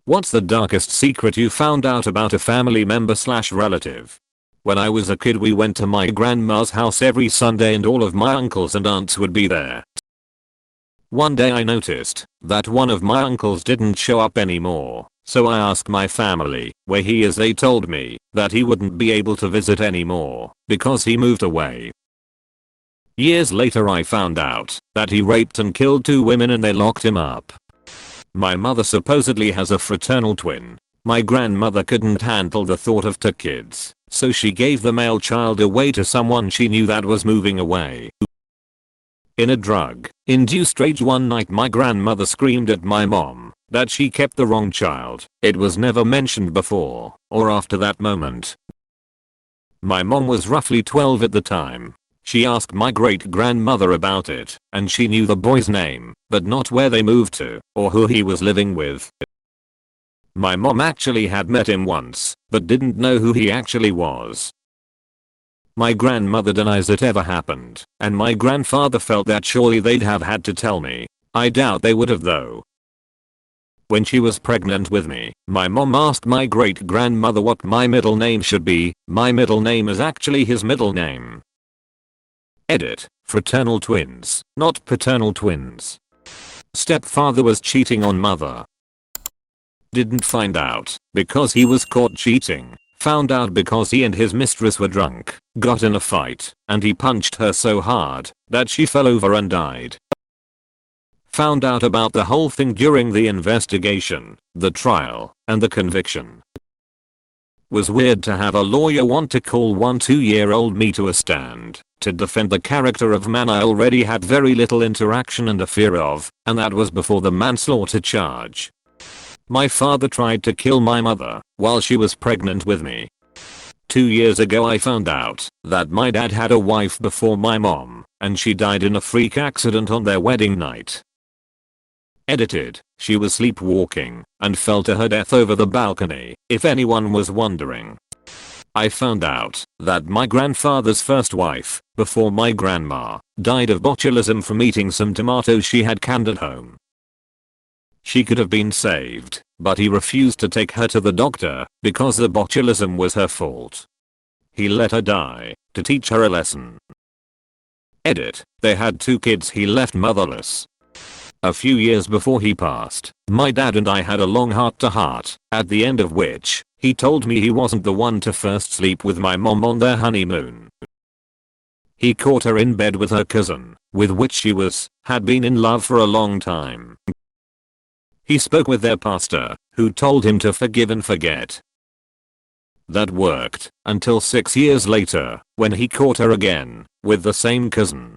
What's the darkest secret you found out about a family member slash relative? When I was a kid we went to my grandma's house every Sunday and all of my uncles and aunts would be there. One day I noticed that one of my uncles didn't show up anymore, so I asked my family where he is. They told me that he wouldn't be able to visit anymore because he moved away. Years later I found out that he raped and killed 2 women and they locked him up. My mother supposedly has a fraternal twin. My grandmother couldn't handle the thought of 2 kids, so she gave the male child away to someone she knew that was moving away. In a drug-induced rage one night my grandmother screamed at my mom that she kept the wrong child. It was never mentioned before or after that moment. My mom was roughly 12 at the time. She asked my great-grandmother about it, and she knew the boy's name, but not where they moved to or who he was living with. My mom actually had met him once, but didn't know who he actually was. My grandmother denies it ever happened, and my grandfather felt that surely they'd have had to tell me. I doubt they would have though. When she was pregnant with me, my mom asked my great-grandmother what my middle name should be. My middle name is actually his middle name. Edit. Fraternal twins, not paternal twins. Stepfather was cheating on mother. Didn't find out because he was caught cheating. Found out because he and his mistress were drunk, got in a fight, and he punched her so hard that she fell over and died. Found out about the whole thing during the investigation, the trial, and the conviction. Was weird to have a lawyer want to call 2-year-old me to a stand to defend the character of man I already had very little interaction and a fear of, and that was before the manslaughter charge. My father tried to kill my mother while she was pregnant with me. 2 years ago I found out that my dad had a wife before my mom, and she died in a freak accident on their wedding night. Edited. She was sleepwalking and fell to her death over the balcony, if anyone was wondering. I found out that my grandfather's first wife, before my grandma, died of botulism from eating some tomatoes she had canned at home. She could have been saved, but he refused to take her to the doctor because the botulism was her fault. He let her die to teach her a lesson. Edit. They had 2 kids he left motherless. A few years before he passed, my dad and I had a long heart-to-heart, at the end of which, he told me he wasn't the one to first sleep with my mom on their honeymoon. He caught her in bed with her cousin, with which she had been in love for a long time. He spoke with their pastor, who told him to forgive and forget. That worked, until 6 years later, when he caught her again, with the same cousin.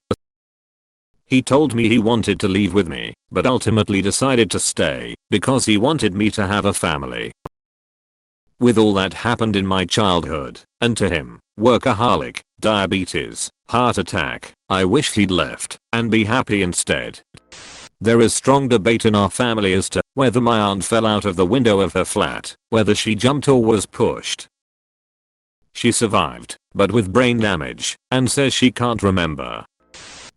He told me he wanted to leave with me, but ultimately decided to stay, because he wanted me to have a family. With all that happened in my childhood, and to him, workaholic, diabetes, heart attack, I wish he'd left, and be happy instead. There is strong debate in our family as to whether my aunt fell out of the window of her flat, whether she jumped or was pushed. She survived, but with brain damage, and says she can't remember.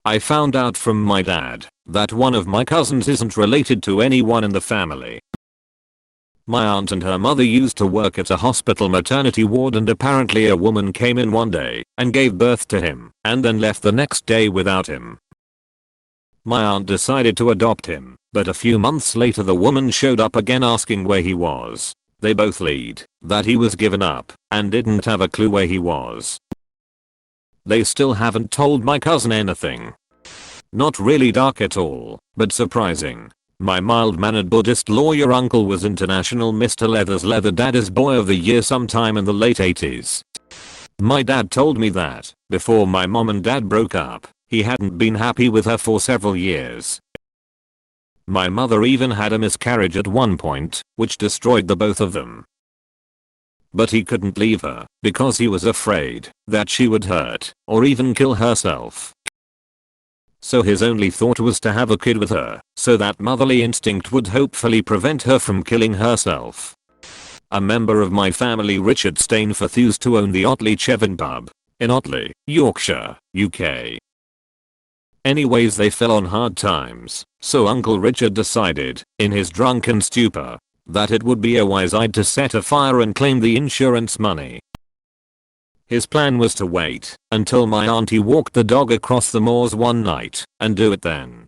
I found out from my dad that one of my cousins isn't related to anyone in the family. My aunt and her mother used to work at a hospital maternity ward, and apparently a woman came in one day and gave birth to him and then left the next day without him. My aunt decided to adopt him, but a few months later the woman showed up again asking where he was. They both lied that he was given up and didn't have a clue where he was. They still haven't told my cousin anything. Not really dark at all, but surprising. My mild-mannered Buddhist lawyer uncle was International Mr. Leather's Leather Daddy's Boy of the Year sometime in the late 80s. My dad told me that, before my mom and dad broke up, he hadn't been happy with her for several years. My mother even had a miscarriage at one point, which destroyed the both of them. But he couldn't leave her, because he was afraid that she would hurt, or even kill herself. So his only thought was to have a kid with her, so that motherly instinct would hopefully prevent her from killing herself. A member of my family, Richard Stainforth, used to own the Otley Chevin pub in Otley, Yorkshire, UK. Anyways, they fell on hard times, so Uncle Richard decided, in his drunken stupor, that it would be a wise idea to set a fire and claim the insurance money. His plan was to wait until my auntie walked the dog across the moors one night and do it then.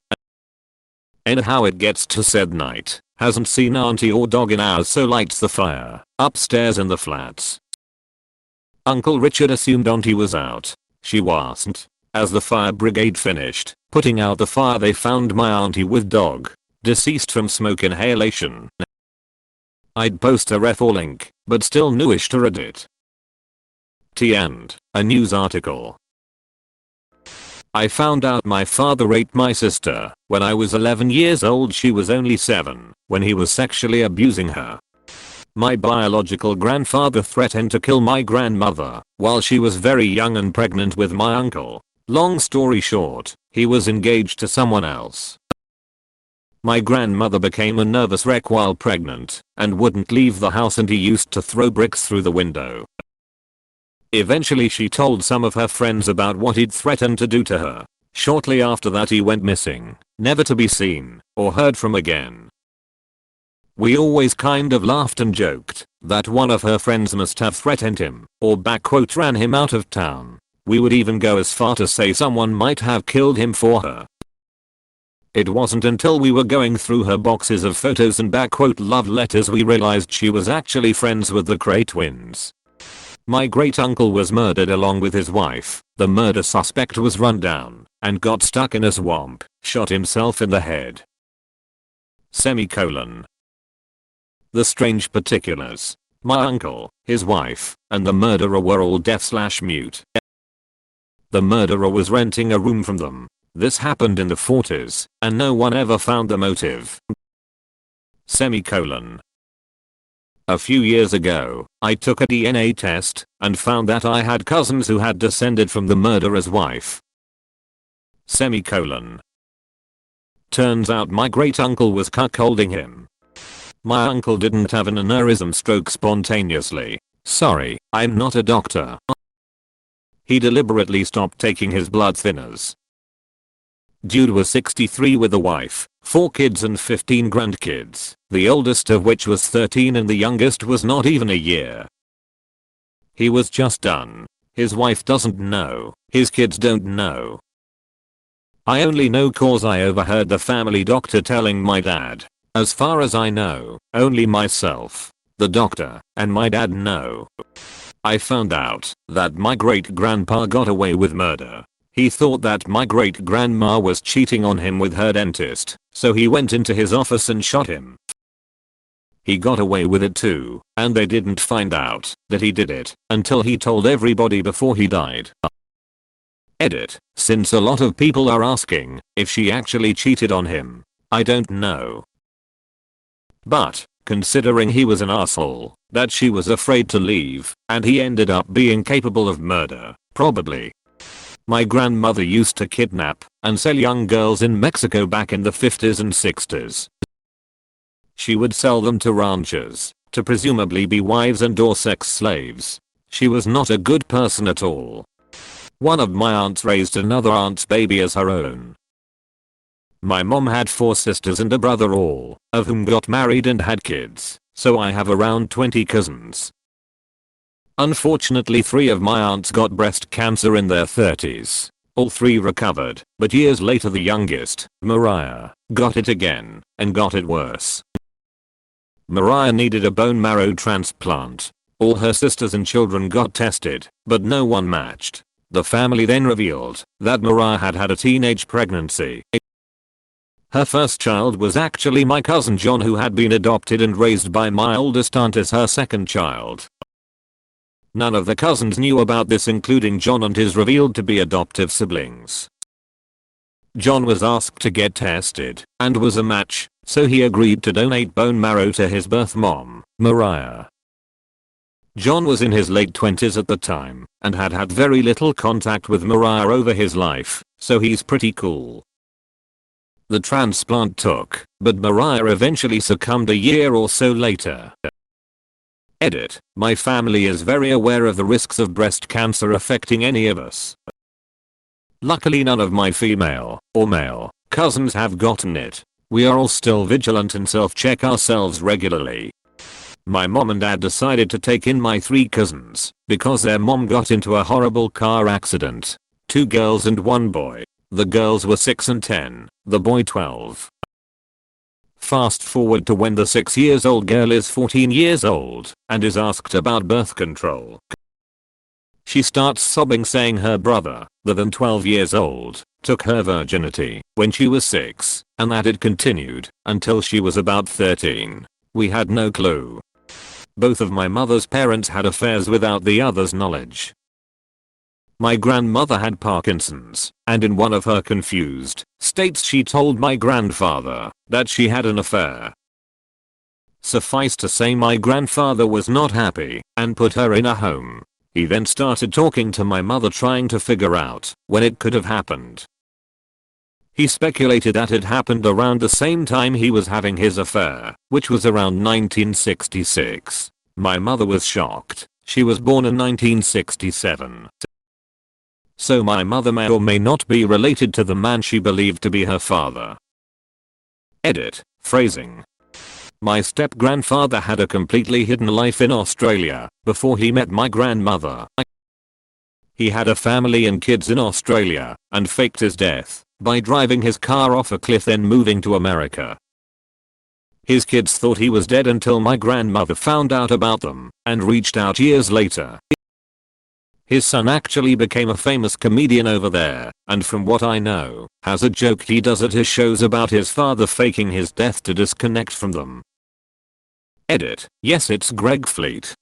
And how it gets to said night, hasn't seen auntie or dog in hours, so lights the fire upstairs in the flats. Uncle Richard assumed auntie was out. She wasn't. As the fire brigade finished putting out the fire, they found my auntie with dog, deceased from smoke inhalation. I'd post a ref or link, but still newish to read it. T and a news article. I found out my father raped my sister when I was 11 years old. She was only 7 when he was sexually abusing her. My biological grandfather threatened to kill my grandmother while she was very young and pregnant with my uncle. Long story short, he was engaged to someone else. My grandmother became a nervous wreck while pregnant and wouldn't leave the house, and he used to throw bricks through the window. Eventually she told some of her friends about what he'd threatened to do to her. Shortly after that he went missing, never to be seen or heard from again. We always kind of laughed and joked that one of her friends must have threatened him or ran him out of town. We would even go as far to say someone might have killed him for her. It wasn't until we were going through her boxes of photos and love letters we realized she was actually friends with the Cray twins. My great uncle was murdered along with his wife. The murder suspect was run down and got stuck in a swamp, shot himself in the head. Semicolon. The strange particulars. My uncle, his wife, and the murderer were all deaf/mute. The murderer was renting a room from them. This happened in the 40s, and no one ever found the motive. Semicolon. A few years ago, I took a DNA test and found that I had cousins who had descended from the murderer's wife. Semicolon. Turns out my great uncle was cuckolding him. My uncle didn't have an aneurysm stroke spontaneously. Sorry, I'm not a doctor. He deliberately stopped taking his blood thinners. Dude was 63 with a wife, 4 kids and 15 grandkids, the oldest of which was 13 and the youngest was not even a year. He was just done. His wife doesn't know, his kids don't know. I only know cause I overheard the family doctor telling my dad. As far as I know, only myself, the doctor, and my dad know. I found out that my great-grandpa got away with murder. He thought that my great-grandma was cheating on him with her dentist, so he went into his office and shot him. He got away with it too, and they didn't find out that he did it until he told everybody before he died. Edit. Since a lot of people are asking if she actually cheated on him, I don't know. But, considering he was an asshole, that she was afraid to leave, and he ended up being capable of murder, probably. My grandmother used to kidnap and sell young girls in Mexico back in the 50s and 60s. She would sell them to ranchers to presumably be wives and or sex slaves. She was not a good person at all. One of my aunts raised another aunt's baby as her own. My mom had 4 sisters and a brother, all of whom got married and had kids, so I have around 20 cousins. Unfortunately 3 of my aunts got breast cancer in their 30s. All 3 recovered, but years later the youngest, Mariah, got it again, and got it worse. Mariah needed a bone marrow transplant. All her sisters and children got tested, but no one matched. The family then revealed that Mariah had had a teenage pregnancy. Her first child was actually my cousin John, who had been adopted and raised by my oldest aunt as her second child. None of the cousins knew about this, including John and his revealed to be adoptive siblings. John was asked to get tested and was a match, so he agreed to donate bone marrow to his birth mom, Mariah. John was in his late 20s at the time and had had very little contact with Mariah over his life, so he's pretty cool. The transplant took, but Mariah eventually succumbed a year or so later. Edit. My family is very aware of the risks of breast cancer affecting any of us. Luckily none of my female or male cousins have gotten it. We are all still vigilant and self-check ourselves regularly. My mom and dad decided to take in my 3 cousins because their mom got into a horrible car accident. 2 girls and 1 boy. The girls were 6 and 10, the boy 12. Fast forward to when the 6-year-old girl is 14 years old and is asked about birth control. She starts sobbing, saying her brother, then 12 years old, took her virginity when she was 6 and that it continued until she was about 13. We had no clue. Both of my mother's parents had affairs without the other's knowledge. My grandmother had Parkinson's, and in one of her confused states she told my grandfather that she had an affair. Suffice to say, my grandfather was not happy and put her in a home. He then started talking to my mother, trying to figure out when it could have happened. He speculated that it happened around the same time he was having his affair, which was around 1966. My mother was shocked. She was born in 1967. So my mother may or may not be related to the man she believed to be her father. Edit. Phrasing. My step-grandfather had a completely hidden life in Australia before he met my grandmother. He had a family and kids in Australia and faked his death by driving his car off a cliff, then moving to America. His kids thought he was dead until my grandmother found out about them and reached out years later. His son actually became a famous comedian over there, and from what I know, has a joke he does at his shows about his father faking his death to disconnect from them. Edit. Yes, it's Greg Fleet.